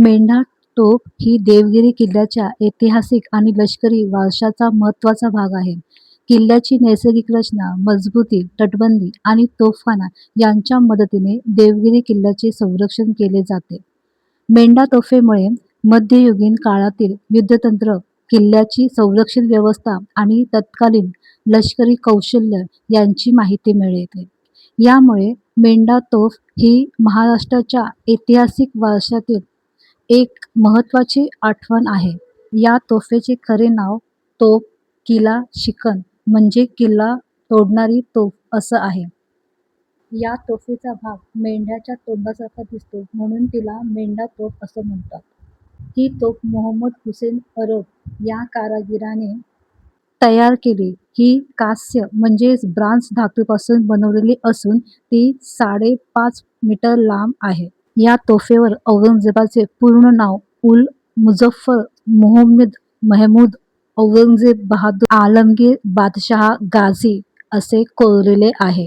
मेंढा तोफ ही देवगिरी किल्ल्याच्या ऐतिहासिक आणि लष्करी वारशाचा महत्त्वाचा भाग आहे. किल्ल्याची नैसर्गिक रचना, मजबूती, तटबंदी आणि तोफखाना यांच्या मदतीने देवगिरी किल्ल्याचे संरक्षण केले जाते. मेंढा तोफेमुळे मध्ययुगीन काळातील युद्धतंत्र, किल्ल्याची संरक्षण व्यवस्था आणि तत्कालीन लष्करी कौशल्य यांची माहिती मिळते. यामुळे मेंढा तोफ ही महाराष्ट्राच्या ऐतिहासिक वारशातील एक महत्त्वाची आठवण आहे. या तोफेचे खरे नाव तोफ किला शिकन म्हणजे किल्ला तोडणारी तोफ असं आहे. या तोफेचा भाग मेंढ्याच्या तोंडासारखा दिसतो म्हणून तिला मेंढा तोफ असं म्हणतात. ही तोफ मोहम्मद हुसेन अरब या कारागिराने तयार केली. ही कांस्य म्हणजेच ब्रॉन्झ धातूपासून बनवलेली असून ती 5.5 मीटर लांब आहे. या तोफेवर औरंगजेबाचे पूर्ण नाव उल मुझफ्फर मोहम्मद महमूद औरंगजेब बहादूर आलमगीर बादशाह गाझी असे कोरलेले आहे.